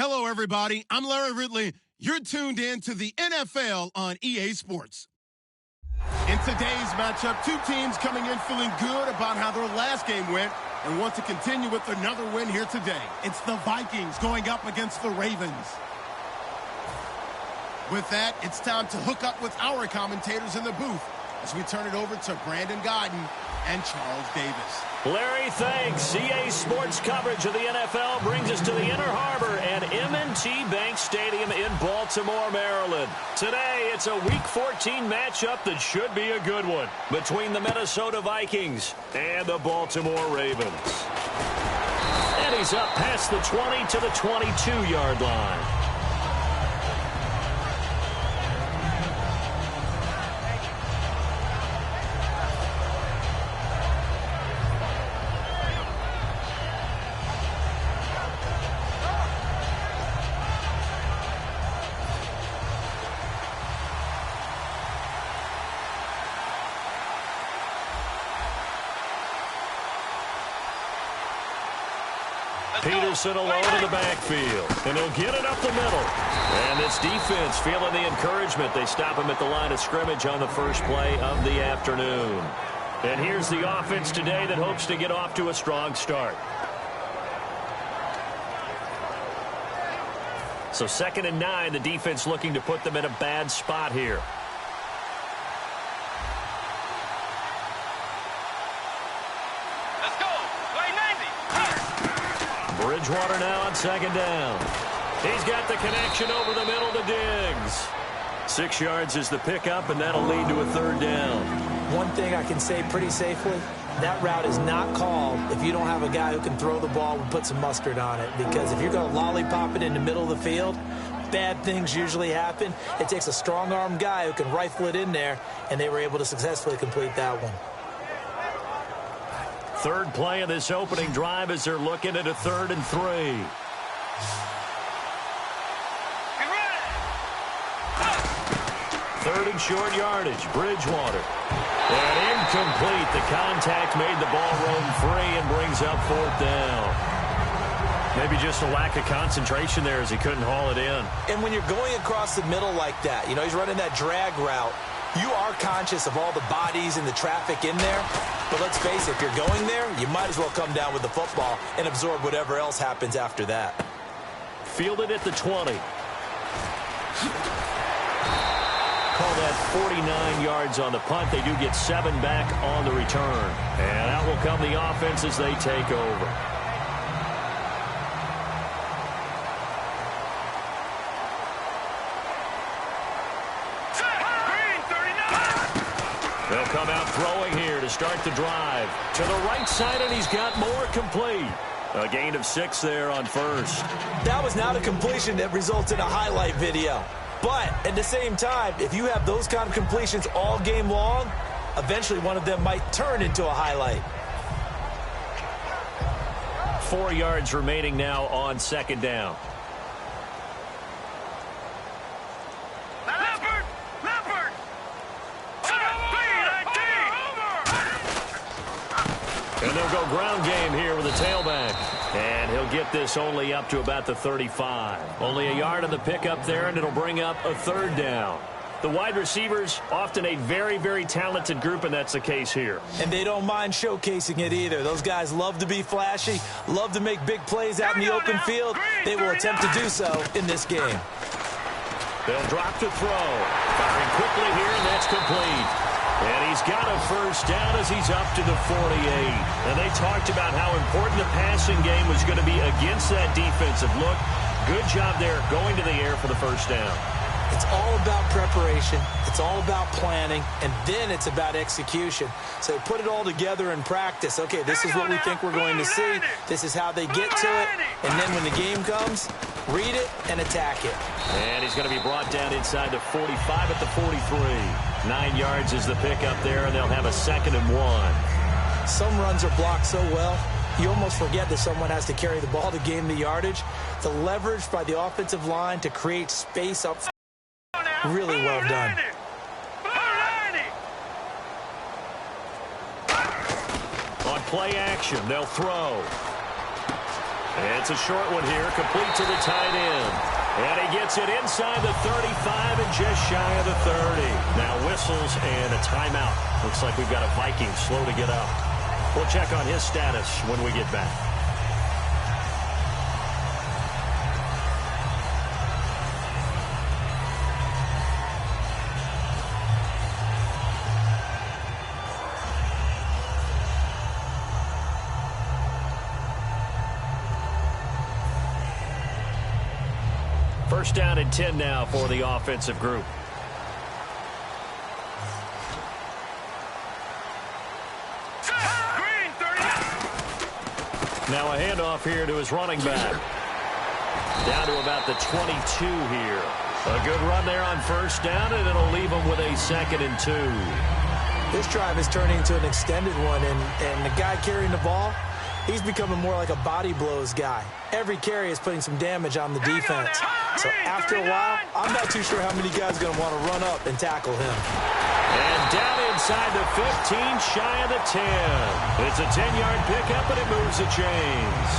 Hello, everybody. I'm Larry Ridley. You're tuned in to the NFL on EA Sports. In today's matchup, two teams coming in feeling good about how their last game went and want to continue with another win here today. It's the Vikings going up against the Ravens. With that, it's time to hook up with our commentators in the booth as we turn it over to Brandon Godden and Charles Davis. Larry, thanks. EA Sports coverage of the NFL brings us to the Inner Harbor and M&T Bank Stadium in Baltimore, Maryland. Today, it's a Week 14 matchup that should be a good one between the Minnesota Vikings and the Baltimore Ravens. And he's up past the 20 to the 22-yard line. Peterson alone in the backfield, and he'll get it up the middle. And this defense feeling the encouragement. They stop him at the line of scrimmage on the first play of the afternoon. And here's the offense today that hopes to get off to a strong start. So 2nd and 9, the defense looking to put them in a bad spot here. Bridgewater now on 2nd down. He's got the connection over the middle to Diggs. 6 yards is the pickup, and that'll lead to a 3rd down. One thing I can say pretty safely, that route is not called if you don't have a guy who can throw the ball and put some mustard on it. Because if you're going to lollipop it in the middle of the field, bad things usually happen. It takes a strong-armed guy who can rifle it in there, and they were able to successfully complete that one. 3rd play of this opening drive as they're looking at a 3rd and 3. Third and short yardage, Bridgewater. And incomplete. The contact made the ball roam free and brings up 4th down. Maybe just a lack of concentration there as he couldn't haul it in. And when you're going across the middle like that, you know, he's running that drag route, you are conscious of all the bodies and the traffic in there. But let's face it, if you're going there, you might as well come down with the football and absorb whatever else happens after that. Fielded at the 20. Call that 49 yards on the punt. They do get 7 back on the return. And out will come the offense as they take over. They'll come out throwing here to start the drive. To the right side, and he's got more complete. A gain of 6 there on 1st. That was not a completion that results in a highlight video. But at the same time, if you have those kind of completions all game long, eventually one of them might turn into a highlight. 4 yards remaining now on 2nd down. And they'll go ground game here with a tailback. And he'll get this only up to about the 35. Only a yard on the pickup there, and it'll bring up a 3rd down. The wide receivers, often a very, very talented group, and that's the case here. And they don't mind showcasing it either. Those guys love to be flashy, love to make big plays out in the open field. They will attempt to do so in this game. They'll drop to throw. Firing quickly here, and that's complete. And he's got a 1st down as he's up to the 48. And they talked about how important the passing game was going to be against that defensive look. Good job there going to the air for the 1st down. It's all about preparation. It's all about planning. And then it's about execution. So put it all together in practice. Okay, this is what we think we're going to see. This is how they get to it. And then when the game comes, read it and attack it. And he's going to be brought down inside the 45 at the 43. 9 yards is the pickup there, and they'll have a 2nd and 1. Some runs are blocked so well, you almost forget that someone has to carry the ball to gain the yardage. The leverage by the offensive line to create space up, really well done. On play action, they'll throw. It's a short one here, complete to the tight end. And he gets it inside the 35 and just shy of the 30. Now whistles and a timeout. Looks like we've got a Viking slow to get up. We'll check on his status when we get back. First down and 10 now for the offensive group. Now a handoff here to his running back. Down to about the 22 here. A good run there on first down, and it'll leave him with a 2nd and 2. This drive is turning into an extended one, and the guy carrying the ball, he's becoming more like a body blows guy. Every carry is putting some damage on the defense. So after a while, I'm not too sure how many guys are going to want to run up and tackle him. And down inside the 15, shy of the 10. It's a 10-yard pickup, and it moves the chains.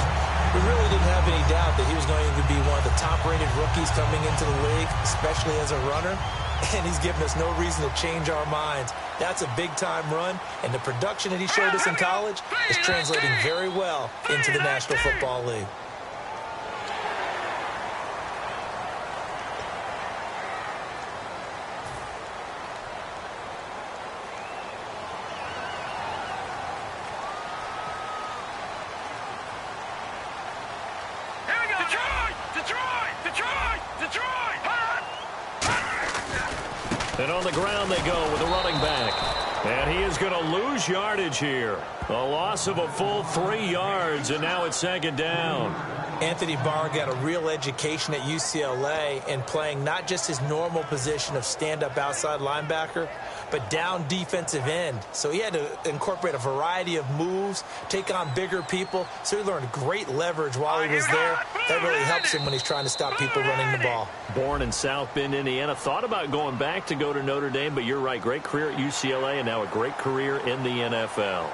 We really didn't have any doubt that he was going to be one of the top-rated rookies coming into the league, especially as a runner. And he's given us no reason to change our minds. That's a big-time run, and the production that he showed us in college is translating very well into the National Football League. And on the ground they go with the running back. And he is going to lose yardage here. A loss of a full 3 yards, and now it's 2nd down. Anthony Barr got a real education at UCLA in playing not just his normal position of stand-up outside linebacker, but down defensive end. So he had to incorporate a variety of moves, take on bigger people. So he learned great leverage while he was there. That really helps him when he's trying to stop people running the ball. Born in South Bend, Indiana. Thought about going back to go to Notre Dame, but you're right. Great career at UCLA and now a great career in the NFL.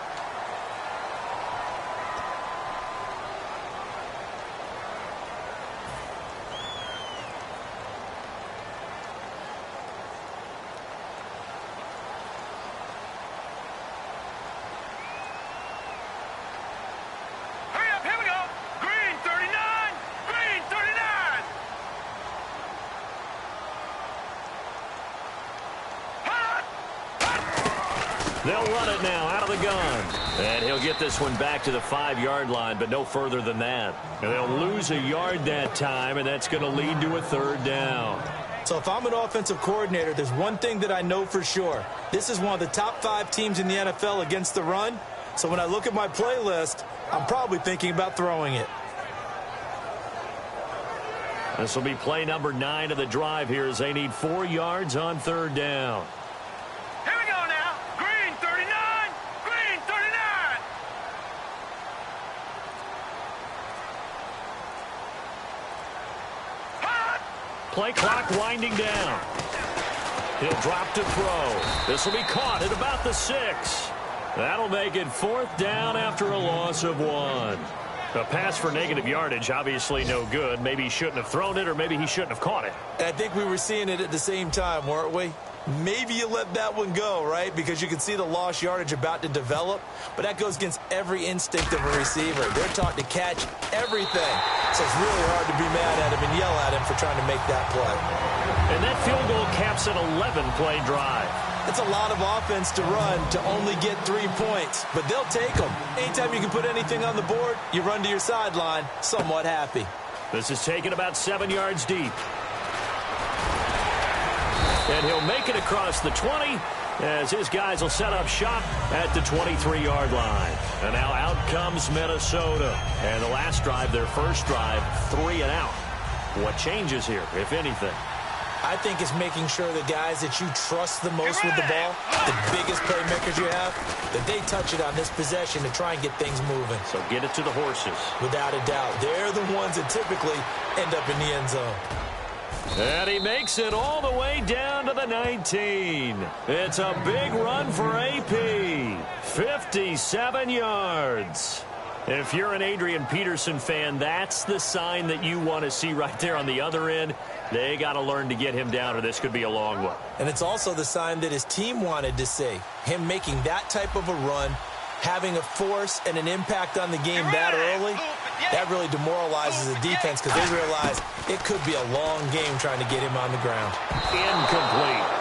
They'll run it now out of the gun. And he'll get this one back to the 5-yard line, but no further than that. And they'll lose a yard that time, and that's going to lead to a 3rd down. So if I'm an offensive coordinator, there's one thing that I know for sure. This is one of the top 5 teams in the NFL against the run. So when I look at my playlist, I'm probably thinking about throwing it. This will be play number 9 of the drive here as they need 4 yards on 3rd down. Play clock winding down. He'll drop to throw. This will be caught at about the 6. That'll make it 4th down after a loss of 1. A pass for negative yardage, obviously no good. Maybe he shouldn't have thrown it, or maybe he shouldn't have caught it. I think we were seeing it at the same time, weren't we? Maybe you let that one go, right? Because you can see the lost yardage about to develop. But that goes against every instinct of a receiver. They're taught to catch everything. So it's really hard to be mad at him and yell at him for trying to make that play. And that field goal caps an 11-play drive. It's a lot of offense to run to only get 3 points. But they'll take them. Anytime you can put anything on the board, you run to your sideline somewhat happy. This is taken about 7 yards deep. And he'll make it across the 20 as his guys will set up shop at the 23-yard line. And now out comes Minnesota. And the last drive, their first drive, 3 and out. What changes here, if anything? I think it's making sure the guys that you trust the most with the ball, the biggest playmakers you have, that they touch it on this possession to try and get things moving. So get it to the horses. Without a doubt. They're the ones that typically end up in the end zone. And he makes it all the way down to the 19. It's a big run for AP. 57 yards. If you're an Adrian Peterson fan, that's the sign that you want to see right there on the other end. They got to learn to get him down, or this could be a long one. And it's also the sign that his team wanted to see. Him making that type of a run, having a force and an impact on the game that early, that really demoralizes the defense because they realize it could be a long game trying to get him on the ground. Incomplete.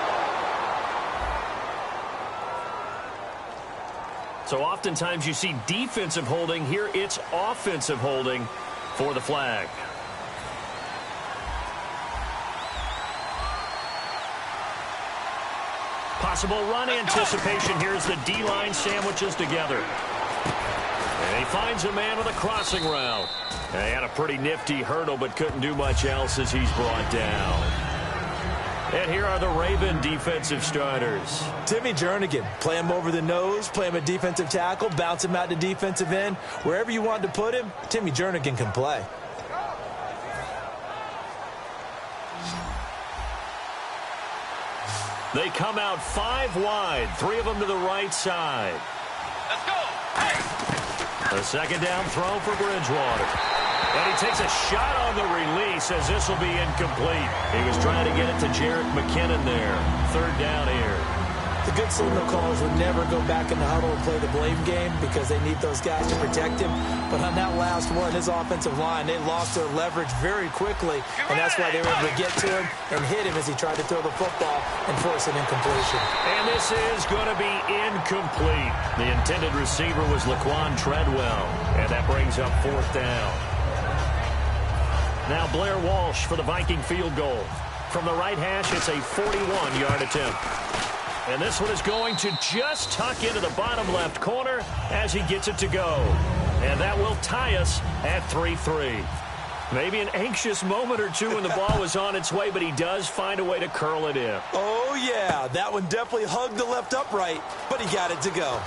So oftentimes you see defensive holding. Here it's offensive holding for the flag. Possible run anticipation. Here's the D-line sandwiches together. And he finds a man with a crossing route. They had a pretty nifty hurdle, but couldn't do much else as he's brought down. And here are the Raven defensive starters. Timmy Jernigan, play him over the nose, play him a defensive tackle, bounce him out to defensive end. Wherever you want to put him, Timmy Jernigan can play. They come out 5 wide, 3 of them to the right side. Let's go. Hey. A second down throw for Bridgewater. And he takes a shot on the release as this will be incomplete. He was trying to get it to Jerick McKinnon there. 3rd down here. The good signal callers would never go back in the huddle and play the blame game because they need those guys to protect him. But on that last one, his offensive line, they lost their leverage very quickly, and that's why they were able to get to him and hit him as he tried to throw the football and force an incompletion. And this is going to be incomplete. The intended receiver was Laquan Treadwell, and that brings up 4th down. Now Blair Walsh for the Viking field goal. From the right hash, it's a 41-yard attempt. And this one is going to just tuck into the bottom left corner as he gets it to go. And that will tie us at 3-3. Maybe an anxious moment or two when the ball was on its way, but he does find a way to curl it in. Oh, yeah. That one definitely hugged the left upright, but he got it to go.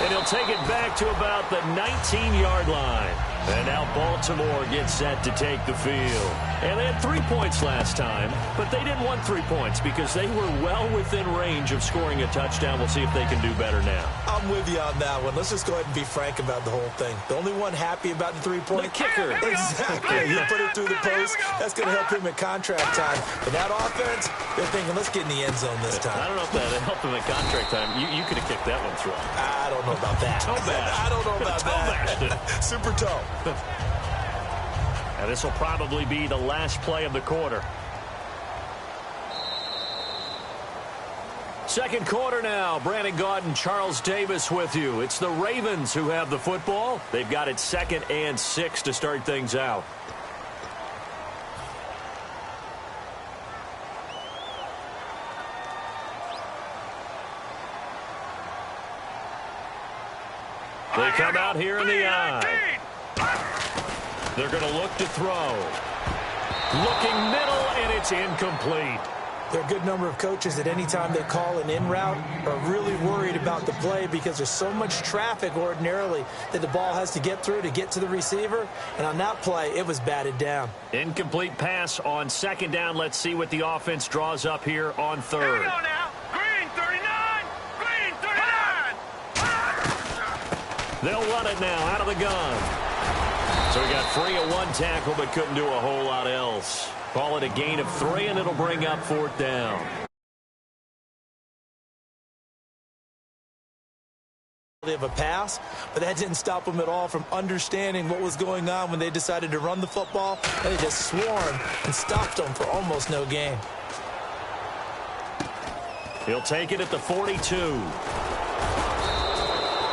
And he'll take it back to about the 19-yard line. And now Baltimore gets set to take the field. And they had 3 points last time, but they didn't want 3 points because they were well within range of scoring a touchdown. We'll see if they can do better now. I'm with you on that one. Let's just go ahead and be frank about the whole thing. The only one happy about the 3-point The kicker. Exactly. You put it through the post. That's going to help him at contract time. But that offense, they're thinking, let's get in the end zone this time. I don't know if that helped him at contract time. You could have kicked that one through. I don't know about that. Toe bash. I don't know about that. Super toe. And this will probably be the last play of the quarter. Second quarter now. Brandon Gaudin, Charles Davis with you. It's the Ravens who have the football. They've got it 2nd and 6 to start things out. They come out here in the eye. They're going to look to throw. Looking middle, and it's incomplete. There are a good number of coaches that any time they call an in route are really worried about the play because there's so much traffic ordinarily that the ball has to get through to get to the receiver. And on that play, it was batted down. Incomplete pass on 2nd down. Let's see what the offense draws up here on 3rd. Here we go now. Green 39. Green 39. They'll run it now out of the gun. So he got free of 1 tackle but couldn't do a whole lot else. Call it a gain of 3, and it'll bring up 4th down. Of a pass, but that didn't stop them at all from understanding what was going on when they decided to run the football. And they just swarmed and stopped them for almost no gain. He'll take it at the 42.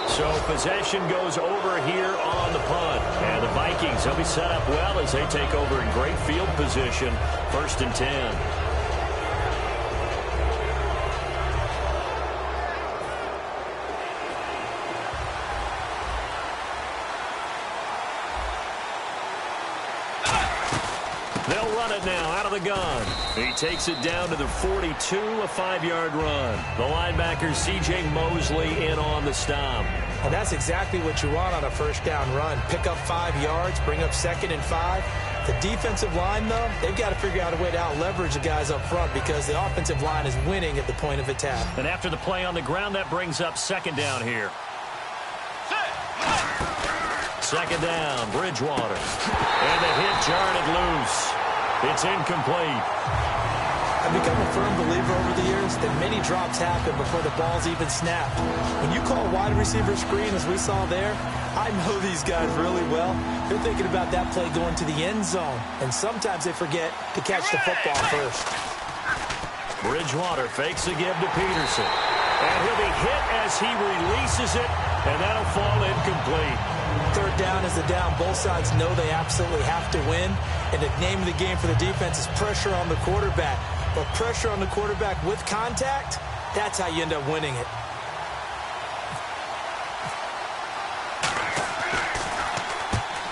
So possession goes over here on the punt. And the Vikings, they'll be set up well as they take over in great field position. 1st and 10. They'll run it now out of the gun. He takes it down to the 42, a 5-yard run. The linebacker, C.J. Mosley, in on the stop. And that's exactly what you want on a 1st down run. Pick up 5 yards, bring up 2nd and 5. The defensive line, though, they've got to figure out a way to out-leverage the guys up front because the offensive line is winning at the point of attack. And after the play on the ground, that brings up 2nd down here. Set. Second down, Bridgewater. And the hit jarred it loose. It's incomplete. I've become a firm believer over the years that many drops happen before the ball's even snapped. When you call a wide receiver screen, as we saw there, I know these guys really well. They're thinking about that play going to the end zone, and sometimes they forget to catch the football first. Bridgewater fakes a give to Peterson. And he'll be hit as he releases it, and that'll fall incomplete. Third down is the down. Both sides know they absolutely have to win, and the name of the game for the defense is pressure on the quarterback. But pressure on the quarterback with contact, that's how you end up winning it.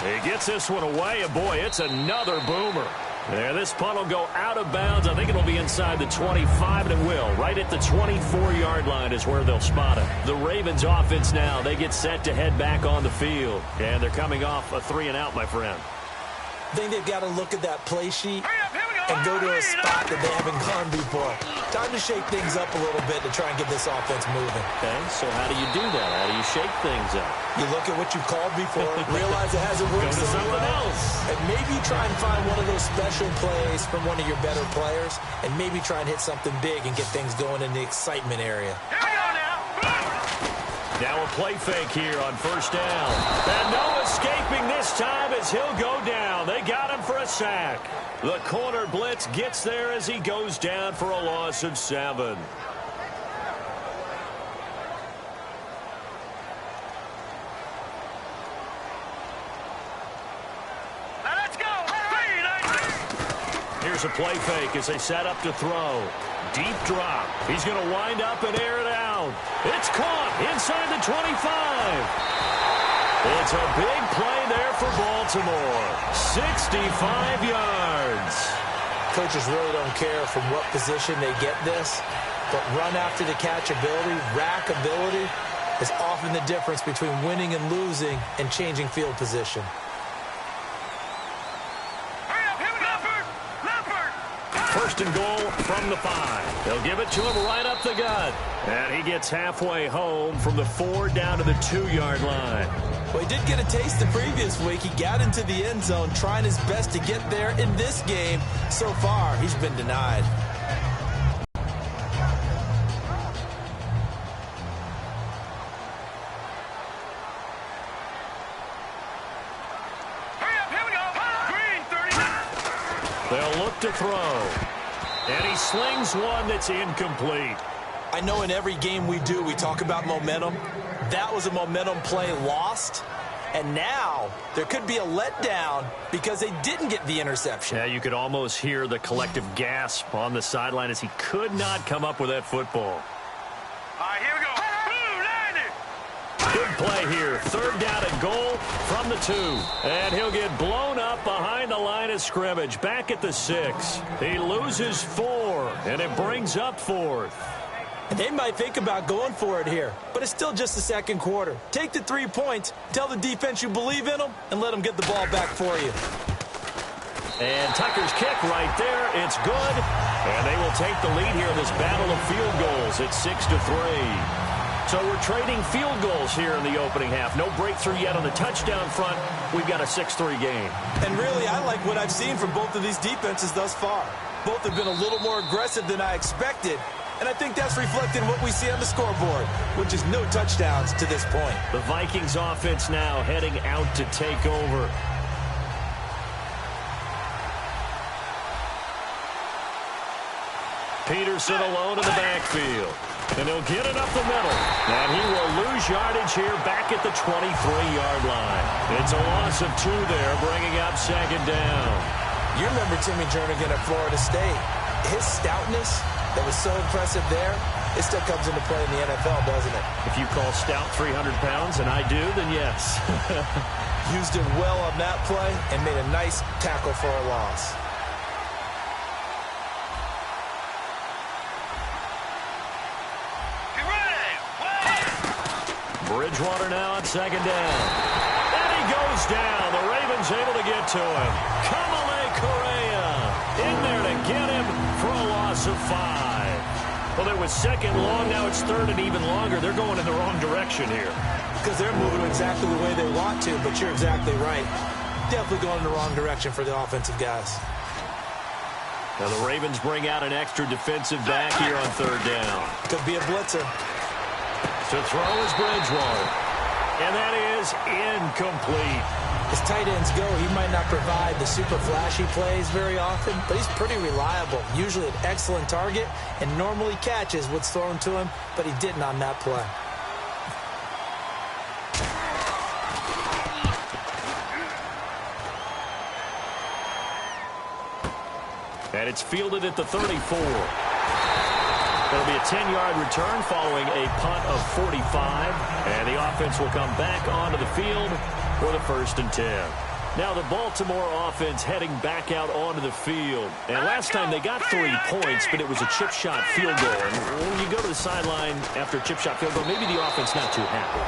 He gets this one away, and boy, it's another boomer. Yeah, this punt will go out of bounds. I think it'll be inside the 25, and it will. Right at the 24-yard line is where they'll spot it. The Ravens offense now, they get set to head back on the field. And they're coming off a 3-and-out, my friend. I think they've got to look at that play sheet and go to a spot that they haven't gone before. Time to shake things up a little bit to try and get this offense moving. Okay, so how do you do that? How do you shake things up? You look at what you called before, realize it hasn't worked Go to something else. and maybe try and find one of those special plays from one of your better players, and maybe try and hit something big and get things going in the excitement area. Here we go now. Now a play fake here on first down. And no escaping this time as he'll go down. They got him for a sack. The corner blitz gets there as he goes down for a loss of 7. Now let's go. Here's a play fake as they set up to throw. Deep drop. He's going to wind up and air it out. It's caught inside the 25. It's a big play there for Baltimore. 65 yards. Coaches really don't care from what position they get this, but run after the catch ability, rack ability, is often the difference between winning and losing and changing field position. Hurry up, here we go. Leopard. First and goal from the 5. They'll give it to him right up the gut. And he gets halfway home from the 4 down to the 2-yard line. Well, he did get a taste the previous week. He got into the end zone trying his best to get there in this game. So far, he's been denied. Hurry up, here we go. Green 39. They'll look to throw. And he slings one that's incomplete. I know in every game we do, we talk about momentum. That was a momentum play lost. And now there could be a letdown because they didn't get the interception. Yeah, you could almost hear the collective gasp on the sideline as he could not come up with that football. All right, here we go. Blue 90. Good play here. Third down and goal from the 2. And he'll get blown up behind the line of scrimmage. Back at the 6. He loses 4, and it brings up 4th. And they might think about going for it here, but it's still just the second quarter. Take the 3 points, tell the defense you believe in them, and let them get the ball back for you. And Tucker's kick right there. It's good. And they will take the lead here in this battle of field goals at 6-3. So we're trading field goals here in the opening half. No breakthrough yet on the touchdown front. We've got a 6-3 game. And really, I like what I've seen from both of these defenses thus far. Both have been a little more aggressive than I expected. And I think that's reflected in what we see on the scoreboard, which is no touchdowns to this point. The Vikings offense now heading out to take over. Peterson alone in the backfield. And he'll get it up the middle. And he will lose yardage here back at the 23-yard line. It's a loss of 2 there, bringing up second down. You remember Timmy Jernigan at Florida State. His stoutness that was so impressive there, it still comes into play in the NFL, doesn't it? If you call stout 300 pounds, and I do, then yes. Used it well on that play and made a nice tackle for a loss. Get ready. Play. Bridgewater now on second down. And he goes down. The Ravens able to get to him. Kamale Correa in there to get him for a loss of 5. Well, it was second long. Now it's third and even longer. They're going in the wrong direction here. Because they're moving exactly the way they want to, but you're exactly right. Definitely going in the wrong direction for the offensive guys. Now the Ravens bring out an extra defensive back here on third down. Could be a blitzer. To throw is Bridgewater. And that is incomplete. As tight ends go, he might not provide the super flashy plays very often, but he's pretty reliable. Usually an excellent target, and normally catches what's thrown to him, but he didn't on that play. And it's fielded at the 34. It'll be a 10-yard return following a punt of 45. And the offense will come back onto the field for the 1st and 10. Now the Baltimore offense heading back out onto the field. And last time they got 3 points, but it was a chip shot field goal. And when you go to the sideline after a chip shot field goal, maybe the offense not too happy.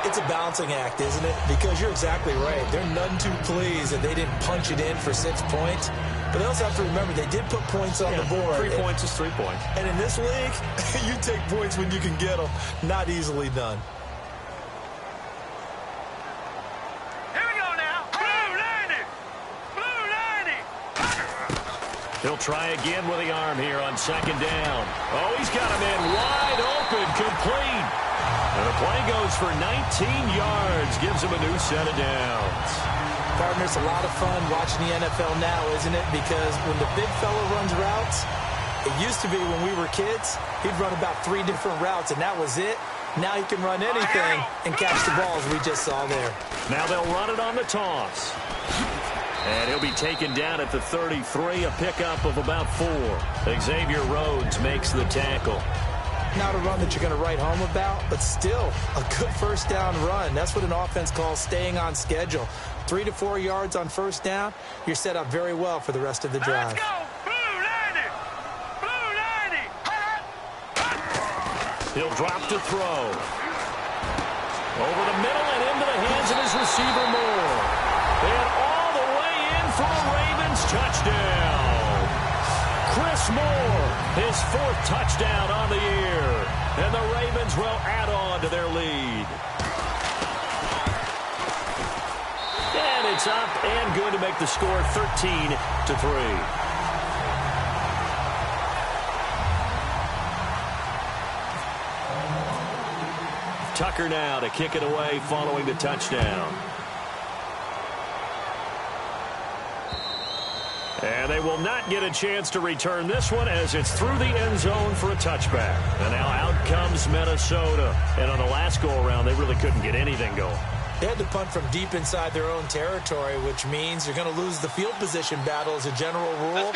It's a balancing act, isn't it? Because you're exactly right. They're none too pleased that they didn't punch it in for 6 points. But they also have to remember they did put points on the board. 3 points is 3 points. And in this league, you take points when you can get them. Not easily done. Here we go now. Blue 90. Blue 90. He'll try again with the arm here on 2nd down. Oh, he's got him in wide open, complete. And the play goes for 19 yards, gives him a new set of downs. Partner, it's a lot of fun watching the NFL now, isn't it? Because when the big fella runs routes, it used to be when we were kids, he'd run about 3 different routes, and that was it. Now he can run anything and catch the balls we just saw there. Now they'll run it on the toss. And he'll be taken down at the 33, a pickup of about 4. Xavier Rhodes makes the tackle. Not a run that you're going to write home about, but still a good 1st down run. That's what an offense calls staying on schedule. 3 to 4 yards on 1st down, you're set up very well for the rest of the drive. Let's go. Blue 90. Blue 90. He'll drop to throw. Over the middle and into the hands of his receiver Moore. And all the way in for a Ravens touchdown. Chris Moore, his 4th touchdown on the year. And the Ravens will add on to their lead. And it's up and good to make the score 13-3. Tucker now to kick it away following the touchdown. And they will not get a chance to return this one as it's through the end zone for a touchback. And now out comes Minnesota. And on the last go-around, they really couldn't get anything going. They had to punt from deep inside their own territory, which means you're going to lose the field position battle as a general rule.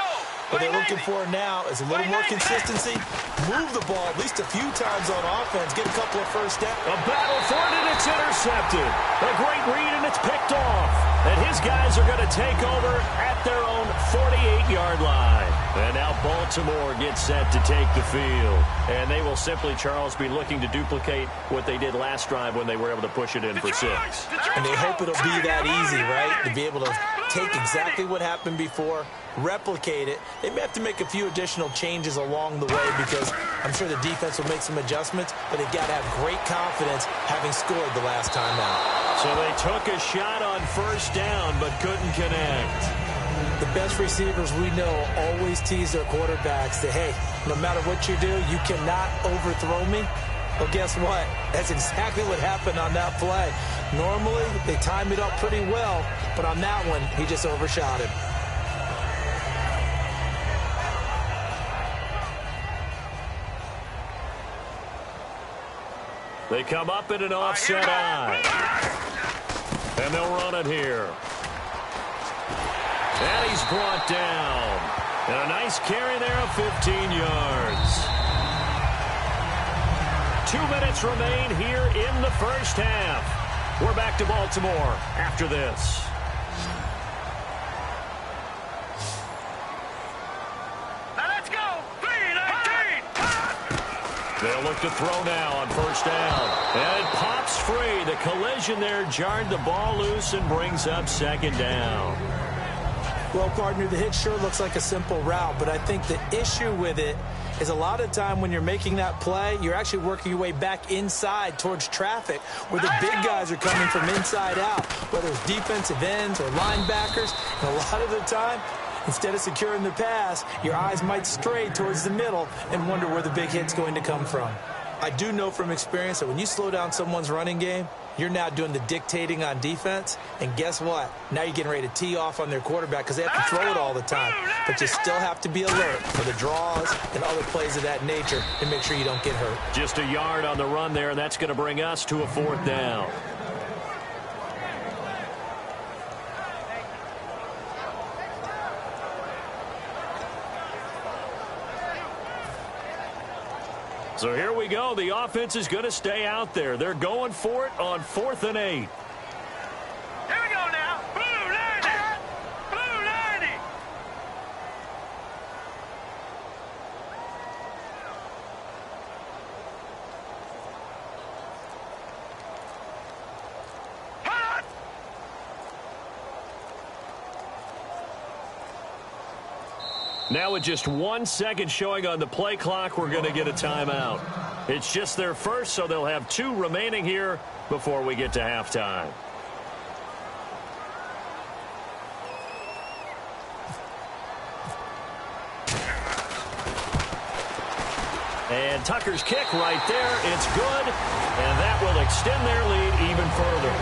What they're looking for now is a little more consistency. Move the ball at least a few times on offense. Get a couple of 1st downs. A battle for it, and it's intercepted. A great read, and it's picked off. And his guys are going to take over at their own 48-yard line. And now Baltimore gets set to take the field. And they will simply, Charles, be looking to duplicate what they did last drive when they were able to push it in for 6. And they hope it'll be that easy, right? To be able to take exactly what happened before, replicate it. They may have to make a few additional changes along the way because I'm sure the defense will make some adjustments, but they've got to have great confidence having scored the last time out. So they took a shot on 1st down but couldn't connect. The best receivers we know always tease their quarterbacks that, hey, no matter what you do, you cannot overthrow me. Well, guess what? That's exactly what happened on that play. Normally, they time it up pretty well, but on that one, he just overshot him. They come up in an offset eye. And they'll run it here. And he's brought down. And a nice carry there of 15 yards. 2 minutes remain here in the 1st half. We're back to Baltimore after this. Now let's go. 3-19. They'll look to throw now on 1st down. And it pops free. The collision there jarred the ball loose and brings up 2nd down. Well, partner, the hit sure looks like a simple route, but I think the issue with it is a lot of time when you're making that play, you're actually working your way back inside towards traffic where the big guys are coming from inside out, whether it's defensive ends or linebackers. And a lot of the time, instead of securing the pass, your eyes might stray towards the middle and wonder where the big hit's going to come from. I do know from experience that when you slow down someone's running game, you're now doing the dictating on defense. And guess what? Now you're getting ready to tee off on their quarterback because they have to throw it all the time. But you still have to be alert for the draws and other plays of that nature to make sure you don't get hurt. Just a yard on the run there, and that's going to bring us to a 4th down. So here we go. The offense is going to stay out there. They're going for it on 4th and 8. Here we go now. Blue 90. Blue 90. Hot. Now with just 1 second showing on the play clock, we're going to get a timeout. It's just their first, so they'll have 2 remaining here before we get to halftime. And Tucker's kick right there. It's good, and that will extend their lead even further.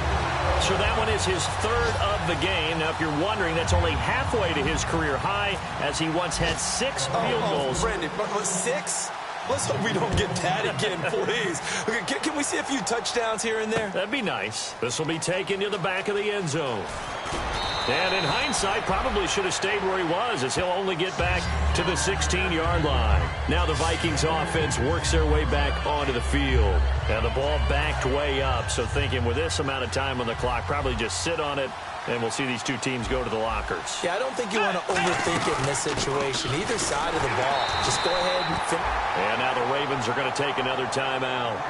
So that one is his 3rd of the game. Now, if you're wondering, that's only halfway to his career high, as he once had 6 field goals. Brandon, 6? Let's hope we don't get that again, please. Okay, can we see a few touchdowns here and there? That'd be nice. This will be taken to the back of the end zone. And in hindsight, probably should have stayed where he was, as he'll only get back to the 16-yard line. Now the Vikings offense works their way back onto the field. And the ball backed way up, so thinking with this amount of time on the clock, probably just sit on it, and we'll see these 2 teams go to the lockers. Yeah, I don't think you want to overthink it in this situation. Either side of the ball. Just go ahead and finish. And now the Ravens are going to take another timeout.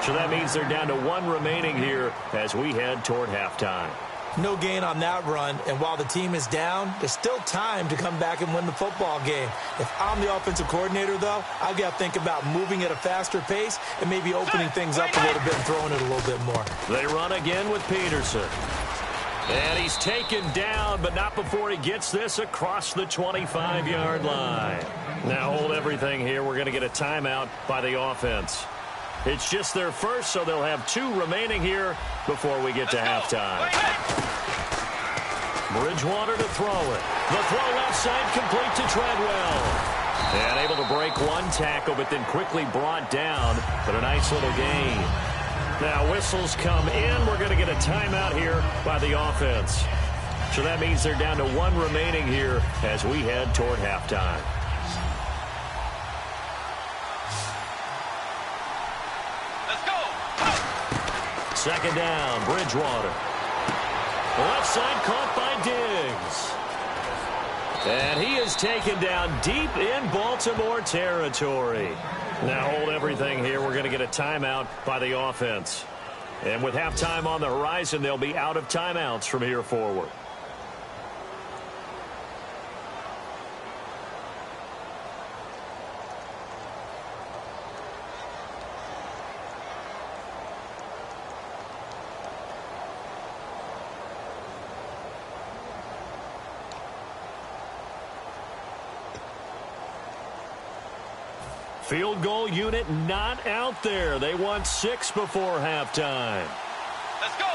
So that means they're down to 1 remaining here as we head toward halftime. No gain on that run, and while the team is down, there's still time to come back and win the football game. If I'm the offensive coordinator, though, I've got to think about moving at a faster pace and maybe opening things up a little bit and throwing it a little bit more. They run again with Peterson. And he's taken down, but not before he gets this across the 25-yard line. Now hold everything here. We're going to get a timeout by the offense. It's just their first, so they'll have 2 remaining here before we get to halftime. Bridgewater to throw it. The throw left side complete to Treadwell. And able to break 1 tackle, but then quickly brought down. But a nice little gain. Now whistles come in. We're going to get a timeout here by the offense. So that means they're down to 1 remaining here as we head toward halftime. Second down, Bridgewater. Left side caught by Diggs. And he is taken down deep in Baltimore territory. Now hold everything here. We're going to get a timeout by the offense. And with halftime on the horizon, they'll be out of timeouts from here forward. Field goal unit not out there. They want 6 before halftime. Let's go.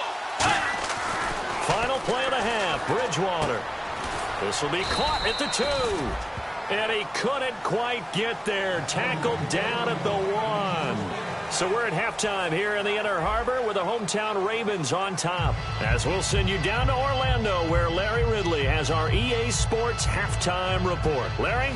Final play of the half, Bridgewater. This will be caught at the 2. And he couldn't quite get there. Tackled down at the 1. So we're at halftime here in the Inner Harbor with the hometown Ravens on top. As we'll send you down to Orlando, where Larry Ridley has our EA Sports halftime report. Larry?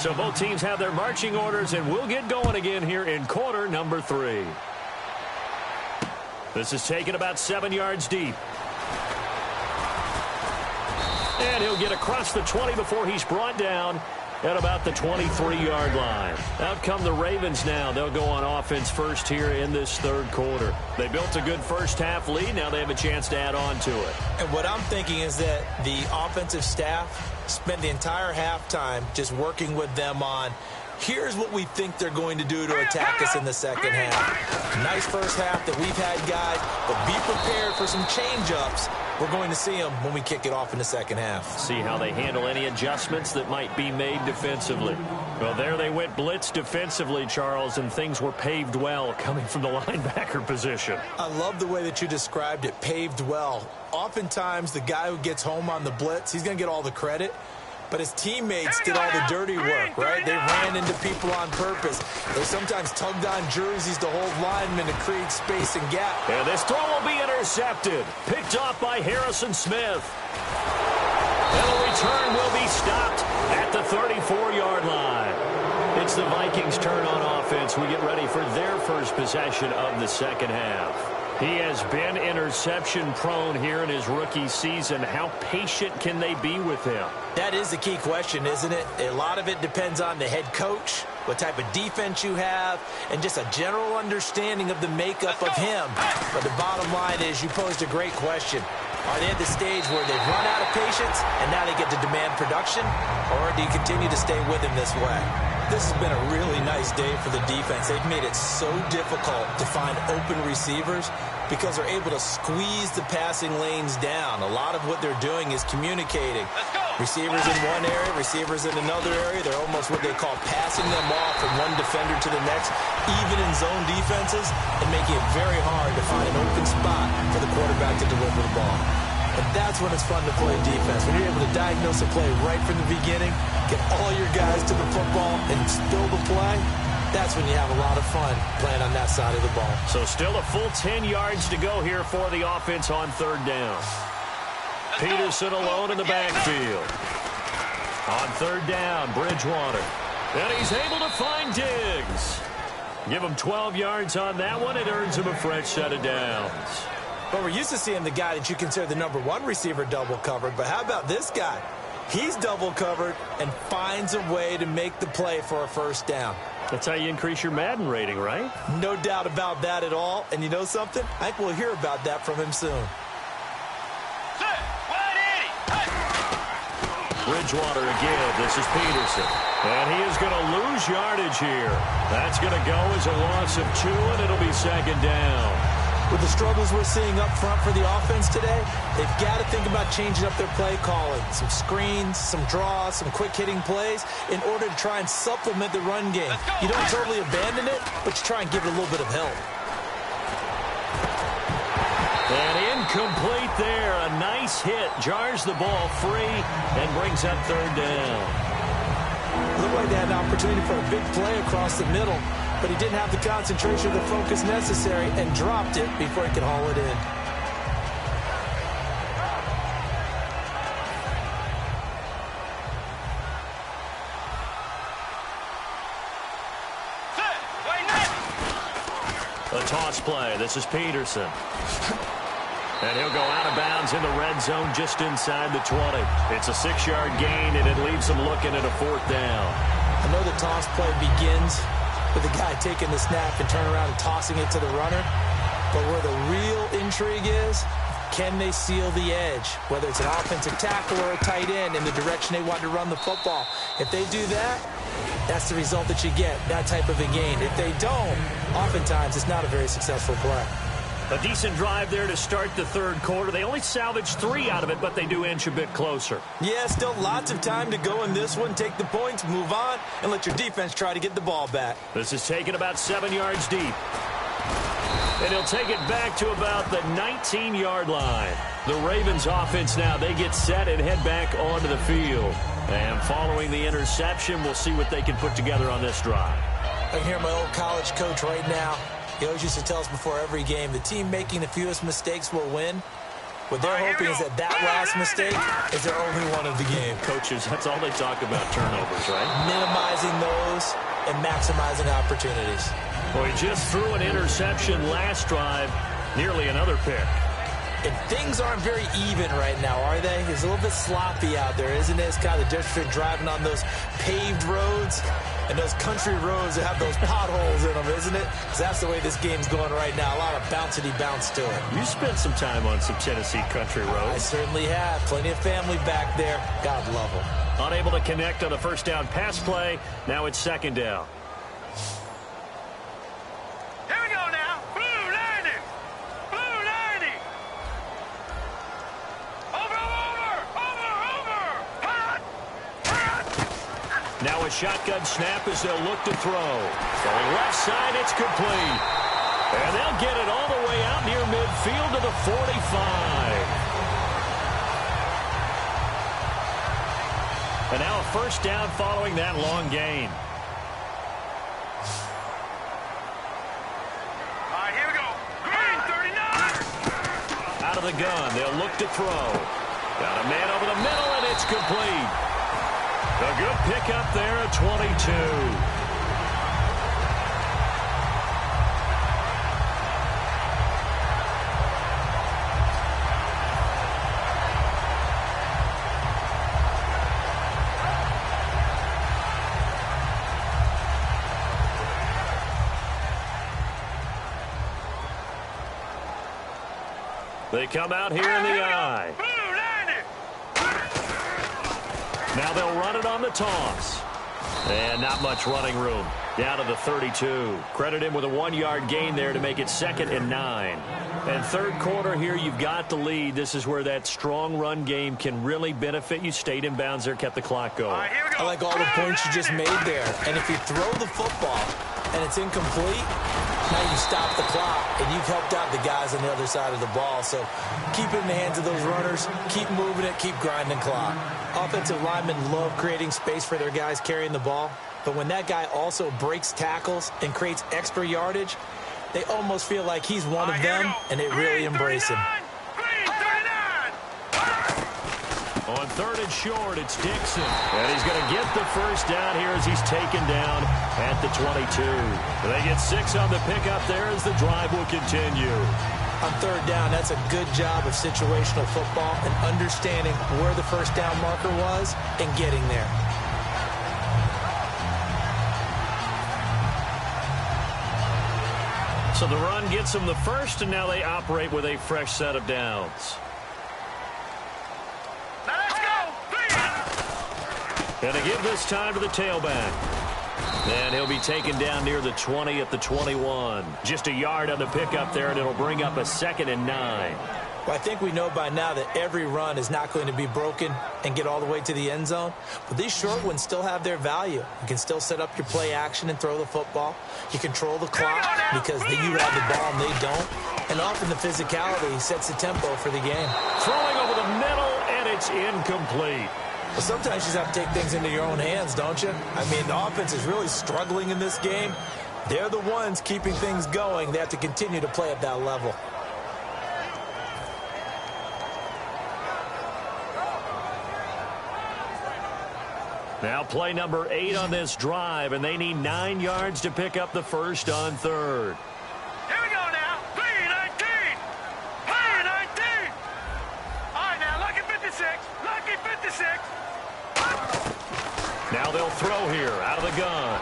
So both teams have their marching orders, and we'll get going again here in quarter number 3. This is taken about 7 yards deep. And he'll get across the 20 before he's brought down at about the 23-yard line. Out come the Ravens now. They'll go on offense first here in this third quarter. They built a good first-half lead. Now they have a chance to add on to it. And what I'm thinking is that the offensive staff spent the entire halftime just working with them on, here's what we think they're going to do to attack us in the second half. Nice first half that we've had, guys, but be prepared for some change-ups. We're going to see them when we kick it off in the second half. See how they handle any adjustments that might be made defensively. Well, there they went blitz defensively, Charles, and things were paved well coming from the linebacker position. I love the way that you described it, paved well. Oftentimes, the guy who gets home on the blitz, he's going to get all the credit. But his teammates did all the dirty work, right? They ran into people on purpose. They sometimes tugged on jerseys to hold linemen to create space and gap. And this throw will be intercepted. Picked off by Harrison Smith. And the return will be stopped at the 34-yard line. It's the Vikings' turn on offense. We get ready for their first possession of the second half. He has been interception-prone here in his rookie season. How patient can they be with him? That is the key question, isn't it? A lot of it depends on the head coach, what type of defense you have, and just a general understanding of the makeup of him. But the bottom line is you posed a great question. Are they at the stage where they've run out of patience and now they get to demand production? Or do you continue to stay with him this way? This has been a really nice day for the defense. They've made it so difficult to find open receivers because they're able to squeeze the passing lanes down. A lot of what they're doing is communicating. Receivers in one area, receivers in another area. They're almost what they call passing them off from one defender to the next, even in zone defenses, and making it very hard to find an open spot for the quarterback to deliver the ball. And that's when it's fun to play defense. When you're able to diagnose a play right from the beginning, get all your guys to the football, and spill the play, that's when you have a lot of fun playing on that side of the ball. So still a full 10 yards to go here for the offense on third down. Peterson alone in the backfield. On third down, Bridgewater. And he's able to find Diggs. Give him 12 yards on that one. It earns him a fresh set of downs. But we're used to seeing the guy that you consider the number one receiver double covered. But how about this guy? He's double covered and finds a way to make the play for a first down. That's how you increase your Madden rating, right? No doubt about that at all. And you know something? I think we'll hear about that from him soon. Bridgewater again. This is Peterson. And he is going to lose yardage here. That's going to go as a loss of 2, and it'll be second down. With the struggles we're seeing up front for the offense today, they've got to think about changing up their play calling. Some screens, some draws, some quick-hitting plays in order to try and supplement the run game. You don't totally abandon it, but you try and give it a little bit of help. And incomplete there. A nice hit. Jars the ball free and brings up third down. Looked like they had an opportunity for a big play across the middle, but he didn't have the concentration or the focus necessary and dropped it before he could haul it in. A toss play. This is Peterson. And he'll go out of bounds in the red zone just inside the 20. It's a 6-yard gain, and it leaves them looking at a fourth down. I know the toss play begins with the guy taking the snap and turning around and tossing it to the runner. But where the real intrigue is, can they seal the edge? Whether it's an offensive tackle or a tight end in the direction they want to run the football. If they do that, that's the result that you get, that type of a gain. If they don't, oftentimes it's not a very successful play. A decent drive there to start the third quarter. They only salvaged 3 out of it, but they do inch a bit closer. Yeah, still lots of time to go in this one. Take the points, move on, and let your defense try to get the ball back. This is taken about 7 yards deep. And he'll take it back to about the 19-yard line. The Ravens offense now, they get set and head back onto the field. And following the interception, we'll see what they can put together on this drive. I can hear my old college coach right now. He always used to tell us before every game, the team making the fewest mistakes will win. What they're hoping is that last mistake is their only one of the game. Coaches, that's all they talk about, turnovers, right? Minimizing those and maximizing opportunities. Well, he just threw an interception last drive, nearly another pick. And things aren't very even right now, are they? It's a little bit sloppy out there, isn't it? It's kind of the difference between driving on those paved roads and those country roads that have those potholes in them, isn't it? Because that's the way this game's going right now. A lot of bouncy bounce to it. You spent some time on some Tennessee country roads. I certainly have. Plenty of family back there. God love them. Unable to connect on the first down pass play. Now it's second down. Here we go now. Blue 90. Blue 90. Over. Hot. Now a shotgun snap as they'll look to throw. Going left side, it's complete. And they'll get it all the way out near midfield to the 45. And now a first down following that long gain. All right, here we go. Green 39. Out of the gun, they'll look to throw. Got a man over the middle, and it's complete. A good pickup there at 22. They come out here in the eye. Now they'll run it on the toss. And not much running room. Down to the 32. Credit him with a 1-yard gain there to make it 2nd and 9. And third quarter here, you've got the lead. This is where that strong run game can really benefit you. Stayed in bounds there, kept the clock going. I like all the points you just made there. And if you throw the football and it's incomplete, now you stop the clock, and you've helped out the guys on the other side of the ball. So keep it in the hands of those runners. Keep moving it. Keep grinding clock. Offensive linemen love creating space for their guys carrying the ball. But when that guy also breaks tackles and creates extra yardage, they almost feel like he's one of them, and they really embrace him. On 3rd and short, it's Dixon. And he's going to get the first down here as he's taken down at the 22. They get 6 on the pickup there as the drive will continue. On 3rd down, that's a good job of situational football and understanding where the first down marker was and getting there. So the run gets them the first, and now they operate with a fresh set of downs. And to give this time to the tailback. And he'll be taken down near the 20 at the 21. Just a yard on the pickup there, and it'll bring up a 2nd and 9. Well, I think we know by now that every run is not going to be broken and get all the way to the end zone. But these short ones still have their value. You can still set up your play action and throw the football. You control the clock because you have the ball and they don't. And often the physicality sets the tempo for the game. Throwing over the middle, and it's incomplete. Well, sometimes you just have to take things into your own hands, don't you? I mean, the offense is really struggling in this game. They're the ones keeping things going. They have to continue to play at that level. Now play number 8 on this drive, and they need 9 yards to pick up the first on 3rd. Here we go now. 3-19. 3-19. All right, now, lucky 56. Lucky 56. Now they'll throw here out of the gun.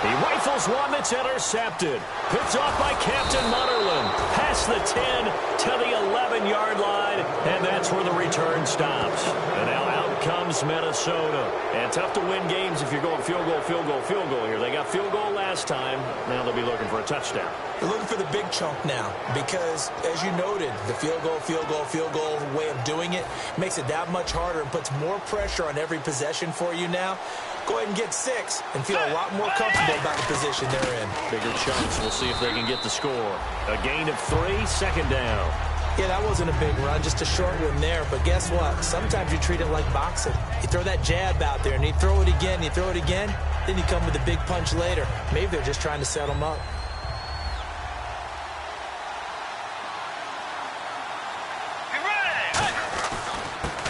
He rifles one that's intercepted. Picked off by Captain Mutterland. Past the 10 to the 11-yard line, and that's where the return stops. And now out comes Minnesota. And tough to win games if you're going field goal here. They got field goal last time. Now they'll be looking for a touchdown. They're looking for the big chunk now because, as you noted, the field goal way of doing it makes it that much harder and puts more pressure on every possession for you now. Go ahead and get 6 and feel a lot more comfortable about the position they're in. Bigger chunks. We'll see if they can get the score. A gain of 3, 2nd down. Yeah, that wasn't a big run, just a short one there. But guess what? Sometimes you treat it like boxing. You throw that jab out there, and you throw it again, then you come with a big punch later. Maybe they're just trying to set them up. Get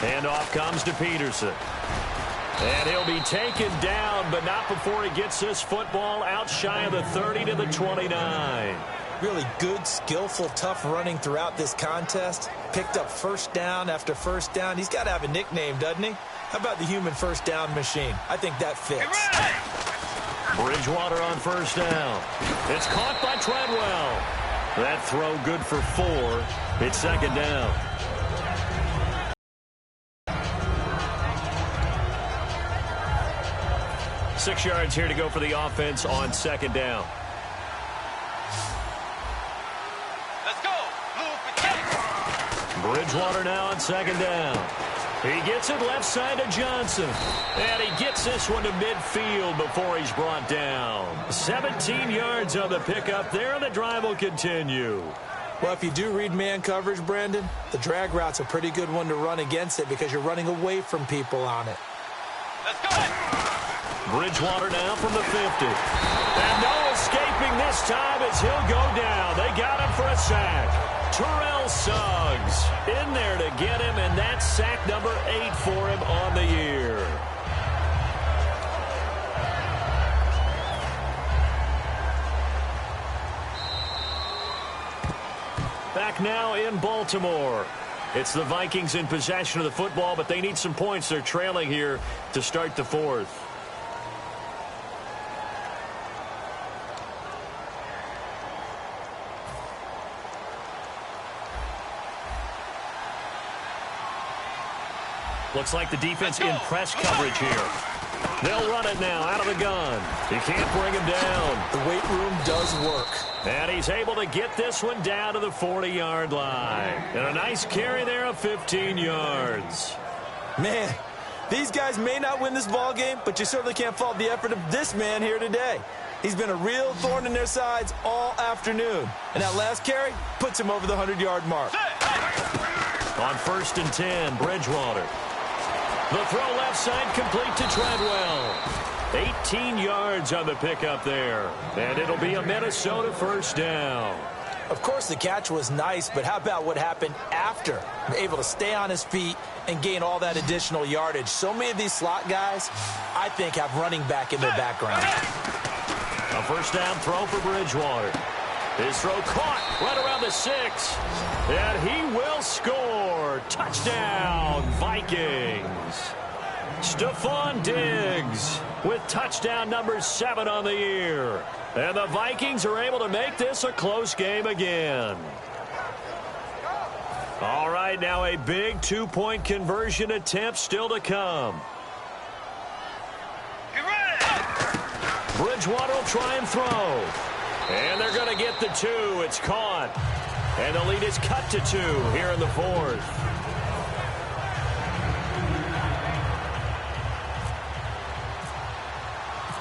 And off comes to Peterson. And he'll be taken down, but not before he gets this football out shy of the 30 to the 29. Really good, skillful, tough running throughout this contest. Picked up first down after first down. He's got to have a nickname, doesn't he? How about the human first down machine? I think that fits. Bridgewater on first down. It's caught by Treadwell. That throw good for 4. It's second down. Six yards here to go for the offense on second down. Let's go. Bridgewater now on second down. He gets it left side to Johnson. And he gets this one to midfield before he's brought down. 17 yards on the pickup there, and the drive will continue. Well, if you do read man coverage, Brandon, the drag route's a pretty good one to run against it because you're running away from people on it. Let's go. Bridgewater now from the 50. And no escaping this time as he'll go down. They got him for a sack. Terrell Suggs in there to get him, and that's sack number 8 for him on the year. Back now in Baltimore. It's the Vikings in possession of the football, but they need some points. They're trailing here to start the 4th. Looks like the defense in press coverage here. They'll run it now out of the gun. You can't bring him down. The weight room does work. And he's able to get this one down to the 40-yard line. And a nice carry there of 15 yards. Man, these guys may not win this ball game, but you certainly can't fault the effort of this man here today. He's been a real thorn in their sides all afternoon. And that last carry puts him over the 100-yard mark. On 1st and 10, Bridgewater. The throw left side complete to Treadwell. 18 yards on the pickup there. And it'll be a Minnesota first down. Of course, the catch was nice, but how about what happened after? Able to stay on his feet and gain all that additional yardage. So many of these slot guys, I think, have running back in their background. A first down throw for Bridgewater. His throw caught right around the 6. And he will score. Touchdown, Vikings. Stephon Diggs with touchdown number 7 on the year. And the Vikings are able to make this a close game again. All right, now a big 2-point conversion attempt still to come. Bridgewater will try and throw. And they're going to get the 2. It's caught. And the lead is cut to 2 here in the 4th.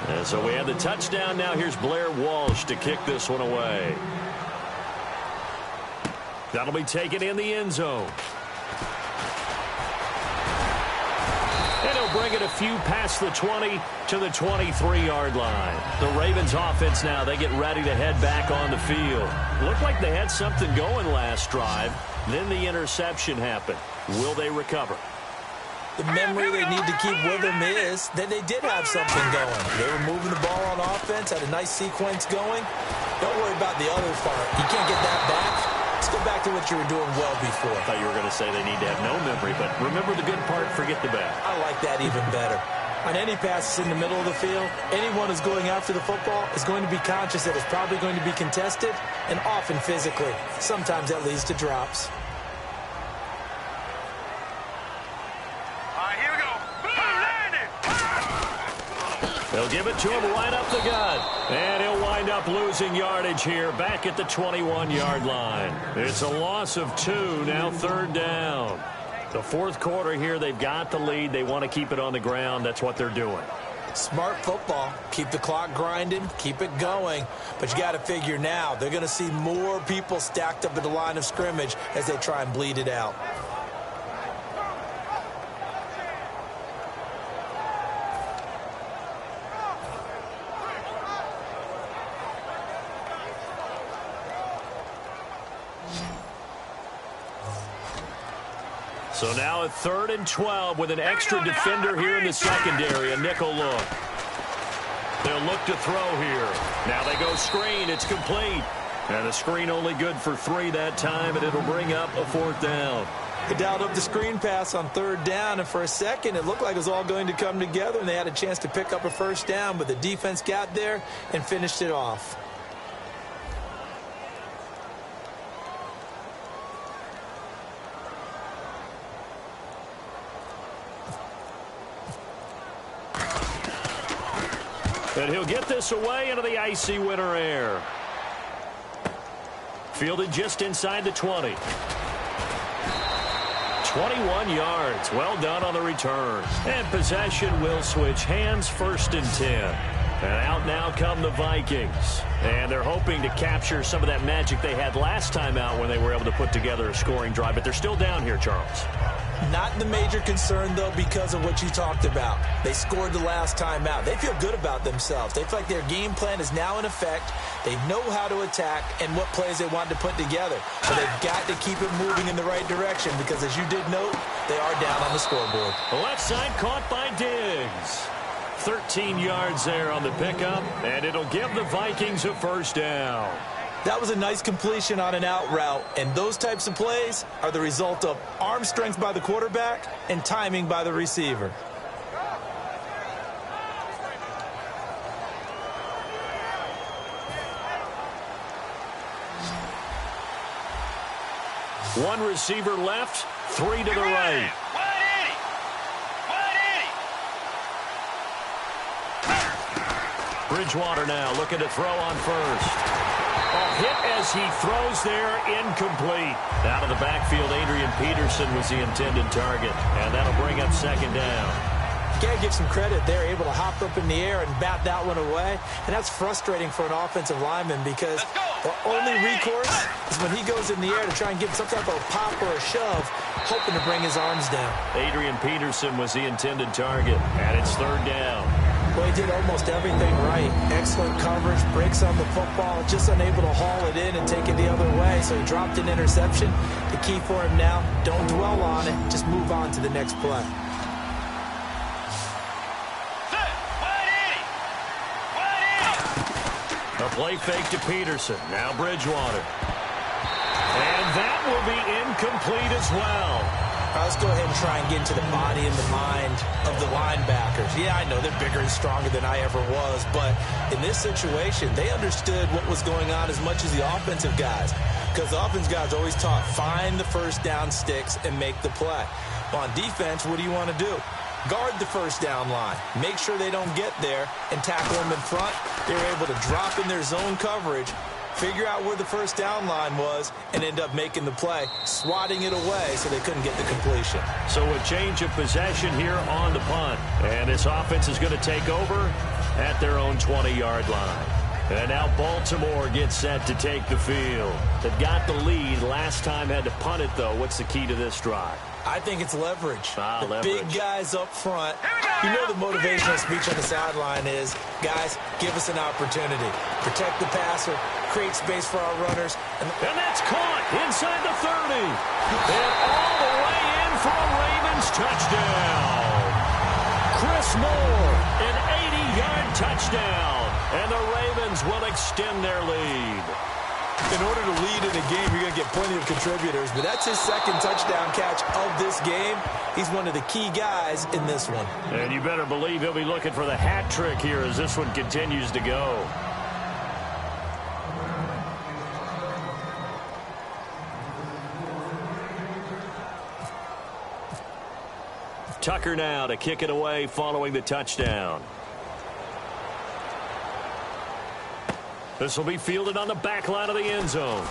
And so we have the touchdown. Now here's Blair Walsh to kick this one away. That'll be taken in the end zone. And he'll bring it a few past the 20 to the 23-yard line. The Ravens offense now, they get ready to head back on the field. Looked like they had something going last drive. Then the interception happened. Will they recover? The memory they need to keep with them is that they did have something going. They were moving the ball on offense, had a nice sequence going. Don't worry about the other part. You can't get that back. Let's go back to what you were doing well before. I thought you were going to say they need to have no memory, but remember the good part, forget the bad. I like that even better. On any passes in the middle of the field, anyone who's going after the football is going to be conscious that it's probably going to be contested, and often physically. Sometimes that leads to drops. They'll give it to him right up the gut. And he'll wind up losing yardage here back at the 21-yard line. It's a loss of 2, now 3rd down. The 4th quarter here, they've got the lead. They want to keep it on the ground. That's what they're doing. Smart football. Keep the clock grinding. Keep it going. But you got to figure now, they're going to see more people stacked up at the line of scrimmage as they try and bleed it out. So now a 3rd and 12 with an extra defender here in the secondary, a nickel look. They'll look to throw here. Now they go screen. It's complete. And the screen only good for 3 that time, and it'll bring up a 4th down. They dialed up the screen pass on 3rd down, and for a second it looked like it was all going to come together, and they had a chance to pick up a 1st down, but the defense got there and finished it off. And he'll get this away into the icy winter air. Fielded just inside the 20. 21 yards. Well done on the return. And possession will switch hands, 1st and 10. And out now come the Vikings. And they're hoping to capture some of that magic they had last time out when they were able to put together a scoring drive. But they're still down here, Charles. Not the major concern, though, because of what you talked about. They scored the last time out. They feel good about themselves. They feel like their game plan is now in effect. They know how to attack and what plays they want to put together. So they've got to keep it moving in the right direction because, as you did note, they are down on the scoreboard. The left side caught by Diggs. 13 yards there on the pickup, and it'll give the Vikings a 1st down. That was a nice completion on an out route, and those types of plays are the result of arm strength by the quarterback and timing by the receiver. One receiver left, 3 to the right. Bridgewater now looking to throw on 1st. Hit as he throws there, incomplete. Out of the backfield, Adrian Peterson was the intended target, and that'll bring up 2nd down. Can't give some credit. They're able to hop up in the air and bat that one away, and that's frustrating for an offensive lineman because the only recourse is when he goes in the air to try and give some type of pop or a shove, hoping to bring his arms down. Adrian Peterson was the intended target, and it's 3rd down. Well, he did almost everything right. Excellent coverage, breaks on the football, just unable to haul it in and take it the other way, so he dropped an interception. The key for him now, don't dwell on it, just move on to the next play. A play fake to Peterson, now Bridgewater. And that will be incomplete as well. Let's go ahead and try and get into the body and the mind of the linebackers. Yeah, I know they're bigger and stronger than I ever was, but in this situation, they understood what was going on as much as the offensive guys, because the offensive guys always taught, find the 1st down sticks and make the play. Well, on defense, what do you want to do? Guard the 1st down line. Make sure they don't get there and tackle them in front. They were able to drop in their zone coverage, figure out where the 1st down line was, and end up making the play, swatting it away so they couldn't get the completion. So a change of possession here on the punt. And this offense is going to take over at their own 20-yard line. And now Baltimore gets set to take the field. They've got the lead. Last time had to punt it, though. What's the key to this drive? I think it's leverage. The leverage. Big guys up front. You know the motivational speech on the sideline is, guys, give us an opportunity. Protect the passer, create space for our runners. And that's caught inside the 30. And all the way in for a Ravens touchdown. Chris Moore, an 80-yard touchdown. And the Ravens will extend their lead. In order to lead in a game, you're going to get plenty of contributors, but that's his 2nd touchdown catch of this game. He's one of the key guys in this one. And you better believe he'll be looking for the hat trick here as this one continues to go. Tucker now to kick it away following the touchdown. This will be fielded on the back line of the end zone.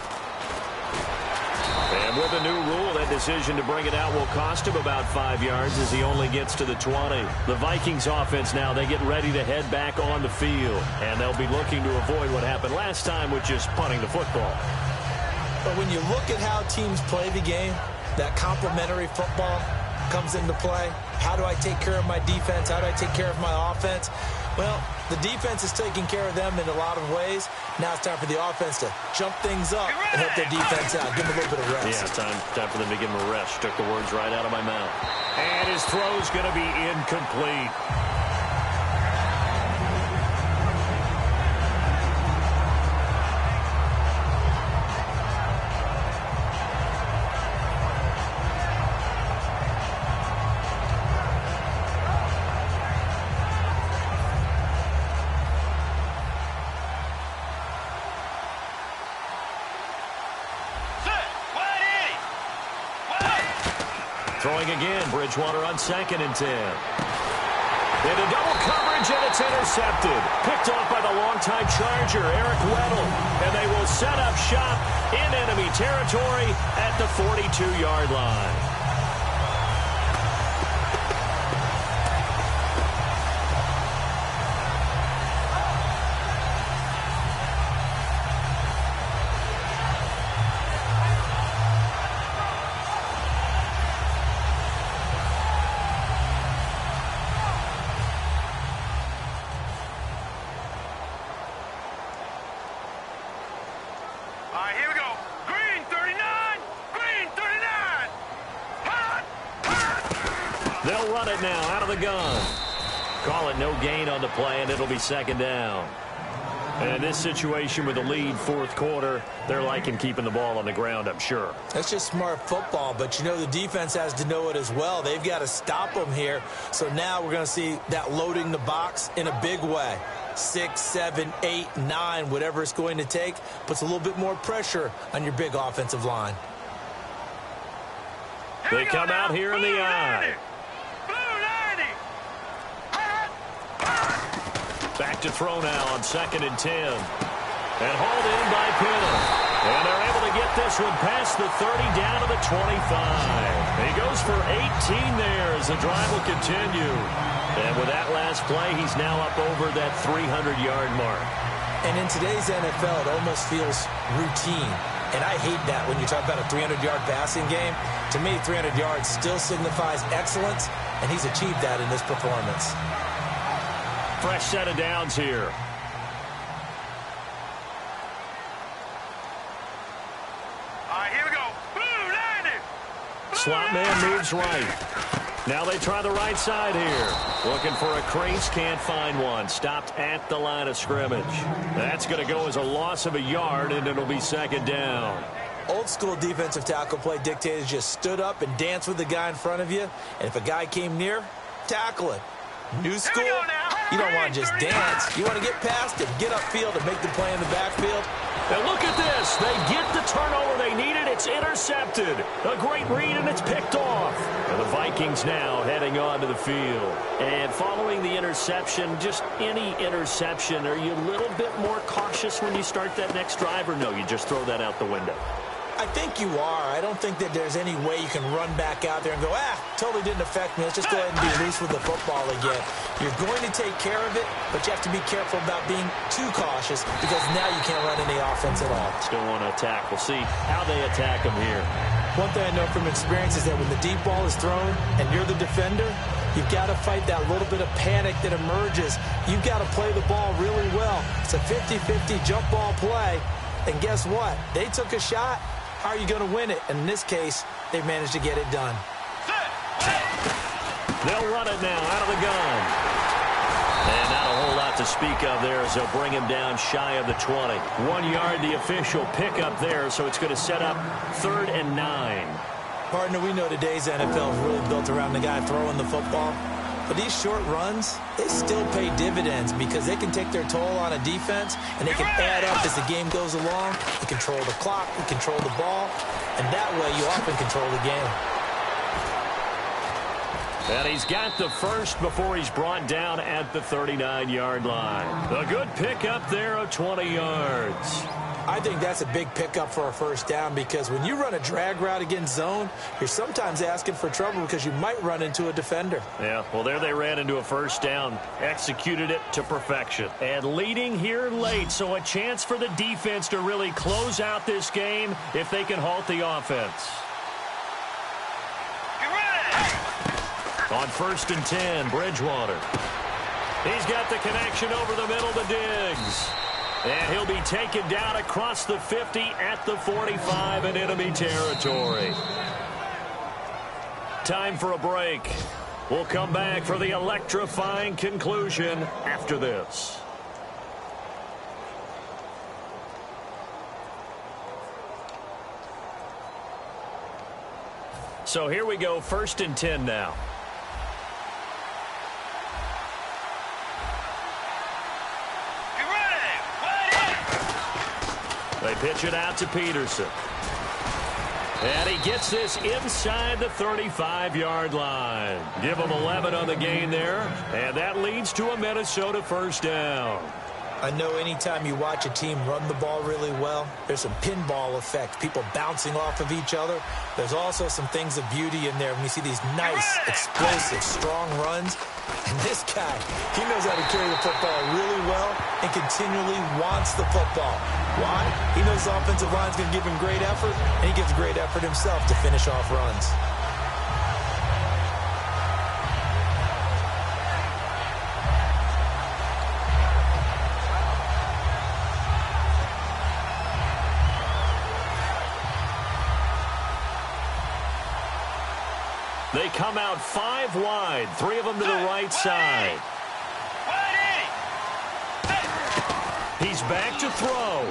And with a new rule, that decision to bring it out will cost him about 5 yards as he only gets to the 20. The Vikings offense now, they get ready to head back on the field. And they'll be looking to avoid what happened last time with just punting the football. But when you look at how teams play the game, that complementary football comes into play. How do I take care of my defense? How do I take care of my offense? Well, the defense is taking care of them in a lot of ways. Now it's time for the offense to jump things up and help their defense out. Give them a little bit of rest. Yeah, time for them to give them a rest. Took the words right out of my mouth. And his throw's going to be incomplete. Throwing again, Bridgewater on 2nd and 10. Into double coverage, and it's intercepted. Picked off by the longtime Charger, Eric Weddle. And they will set up shop in enemy territory at the 42-yard line. All right, here we go. Green 39. Green 39. Hot. Hot. They'll run it now out of the gun. Call it no gain on the play, and it'll be 2nd down. And in this situation with the lead 4th quarter, they're liking keeping the ball on the ground, I'm sure. That's just smart football, but you know the defense has to know it as well. They've got to stop them here. So now we're going to see that loading the box in a big way. 6, 7, 8, 9, whatever it's going to take, puts a little bit more pressure on your big offensive line. They come out here in the eye. Back to throw now on 2nd and 10. And hauled in by Pinna. And they're able to get this one past the 30 down to the 25. He goes for 18 there as the drive will continue. And with that last play, he's now up over that 300-yard mark. And in today's NFL, it almost feels routine. And I hate that when you talk about a 300-yard passing game. To me, 300 yards still signifies excellence, and he's achieved that in this performance. Fresh set of downs here. All right, here we go. Blue 90. Slot man moves right. Now they try the right side here. Looking for a crease, can't find one. Stopped at the line of scrimmage. That's going to go as a loss of a yard, and it'll be 2nd down. Old school defensive tackle play dictated just stood up and danced with the guy in front of you. And if a guy came near, tackle it. New school, you don't want to just dance. You want to get past him, get upfield, and make the play in the backfield. And look at this. They get the turnover they needed. It's intercepted. A great read, and it's picked off. And the Vikings now heading onto the field. And following the interception, just any interception, are you a little bit more cautious when you start that next drive, or no, you just throw that out the window? I think you are. I don't think that there's any way you can run back out there and go, totally didn't affect me. Let's just go ahead and be loose with the football again. You're going to take care of it, but you have to be careful about being too cautious because now you can't run any offense at all. Still want to attack. We'll see how they attack them here. One thing I know from experience is that when the deep ball is thrown and you're the defender, you've got to fight that little bit of panic that emerges. You've got to play the ball really well. It's a 50-50 jump ball play, and guess what? They took a shot. How are you going to win it? And in this case, they've managed to get it done. They'll run it now out of the gun. And not a whole lot to speak of there as they'll bring him down shy of the 20. 1 yard, the official pickup there, so it's going to set up 3rd and 9. Partner, we know today's NFL is really built around the guy throwing the football. But these short runs, they still pay dividends because they can take their toll on a defense, and they can add up as the game goes along. You control the clock, you control the ball, and that way you often control the game. And he's got the first before he's brought down at the 39-yard line. A good pickup there of 20 yards. I think that's a big pickup for a first down because when you run a drag route against zone, you're sometimes asking for trouble because you might run into a defender. Yeah, well, there they ran into a first down, executed it to perfection. And leading here late, so a chance for the defense to really close out this game if they can halt the offense. On 1st and 10, Bridgewater. He's got the connection over the middle to Diggs. And he'll be taken down across the 50 at the 45 in enemy territory. Time for a break. We'll come back for the electrifying conclusion after this. So here we go, 1st and 10 now. They pitch it out to Peterson. And he gets this inside the 35-yard line. Give him 11 on the gain there. And that leads to a Minnesota first down. I know anytime you watch a team run the ball really well, there's some pinball effect, people bouncing off of each other. There's also some things of beauty in there when you see these nice, explosive, strong runs. And this guy, he knows how to carry the football really well and continually wants the football. Why? He knows the offensive line's going to give him great effort, and he gives great effort himself to finish off runs. They come out 5 wide, 3 of them to the right side. He's back to throw.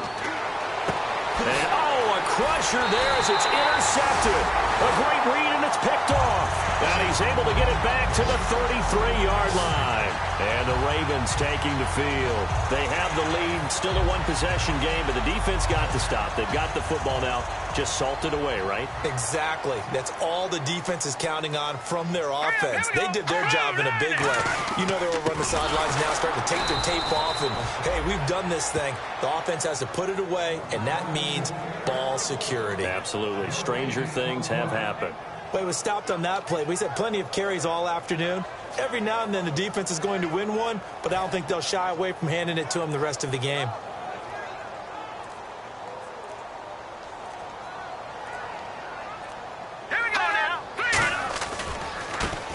And, oh, a crusher there as it's intercepted. A great read, and it's picked off. And he's able to get it back to the 33-yard line. And the Ravens taking the field. They have the lead, still a one-possession game, but the defense got to stop. They've got the football now, just salted away, right? Exactly. That's all the defense is counting on from their offense. They did their job in a big way. You know they're over on the sidelines now, starting to take their tape off, and, hey, we've done this thing. The offense has to put it away, and that means ball security. Absolutely. Stranger things have happened. Well, it was stopped on that play. We've had plenty of carries all afternoon. Every now and then the defense is going to win one, but I don't think they'll shy away from handing it to them the rest of the game. Here we go now.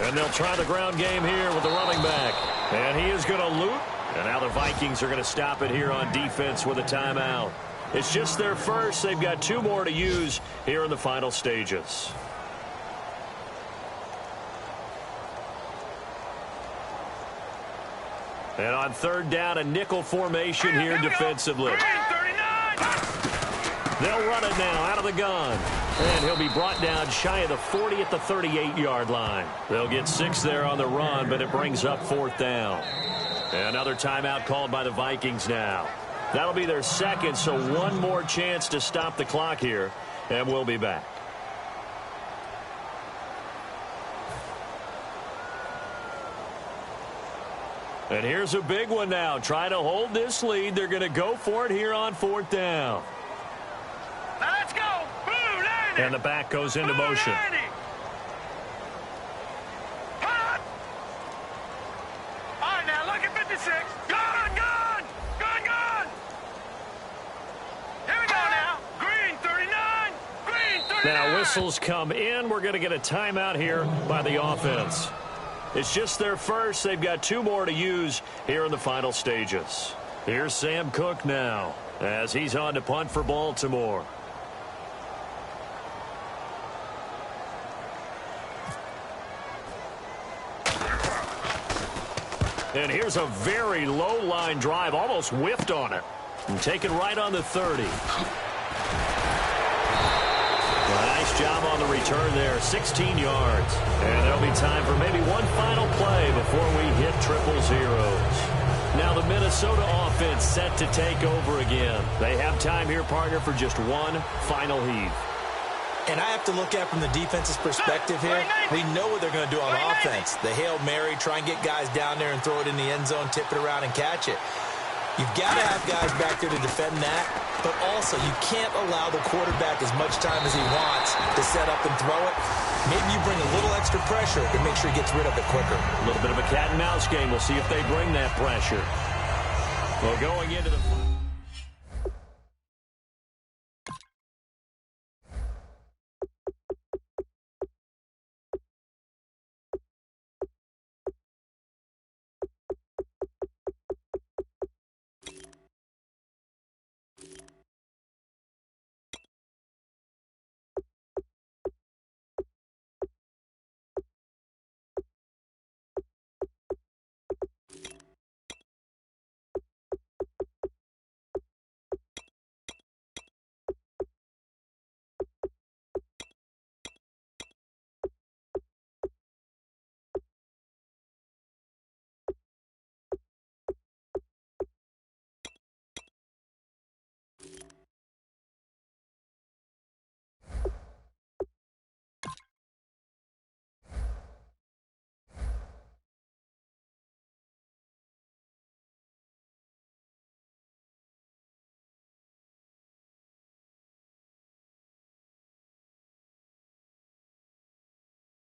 And they'll try the ground game here with the running back. And he is going to loop. And now the Vikings are going to stop it here on defense with a timeout. It's just their first. They've got 2 more to use here in the final stages. And on 3rd down, a nickel formation here defensively. They'll run it now out of the gun. And he'll be brought down shy of the 40 at the 38-yard line. They'll get 6 there on the run, but it brings up 4th down. Another timeout called by the Vikings now. That'll be their second, so one more chance to stop the clock here, and we'll be back. And here's a big one now. Trying to hold this lead. They're going to go for it here on 4th down. Now let's go. Blue, Landy. And the back goes into motion. Landy. Hot. All right, now look at 56. Gone. Here we go now. Green 39. Green 39. Now whistles come in. We're going to get a timeout here by the offense. It's just their first. They've got 2 more to use here in the final stages. Here's Sam Cook now as he's on to punt for Baltimore. And here's a very low line drive, almost whiffed on it. And taken right on the 30. Nice job on the return there, 16 yards. And there'll be time for maybe one final play before we hit triple zeros. Now the Minnesota offense set to take over again. They have time here, partner, for just one final heave. And I have to look at from the defense's perspective here. We know what they're going to do on offense. The Hail Mary, try and get guys down there and throw it in the end zone, tip it around and catch it. You've got to have guys back there to defend that, but also you can't allow the quarterback as much time as he wants to set up and throw it. Maybe you bring a little extra pressure to make sure he gets rid of it quicker. A little bit of a cat and mouse game. We'll see if they bring that pressure. Well, going into the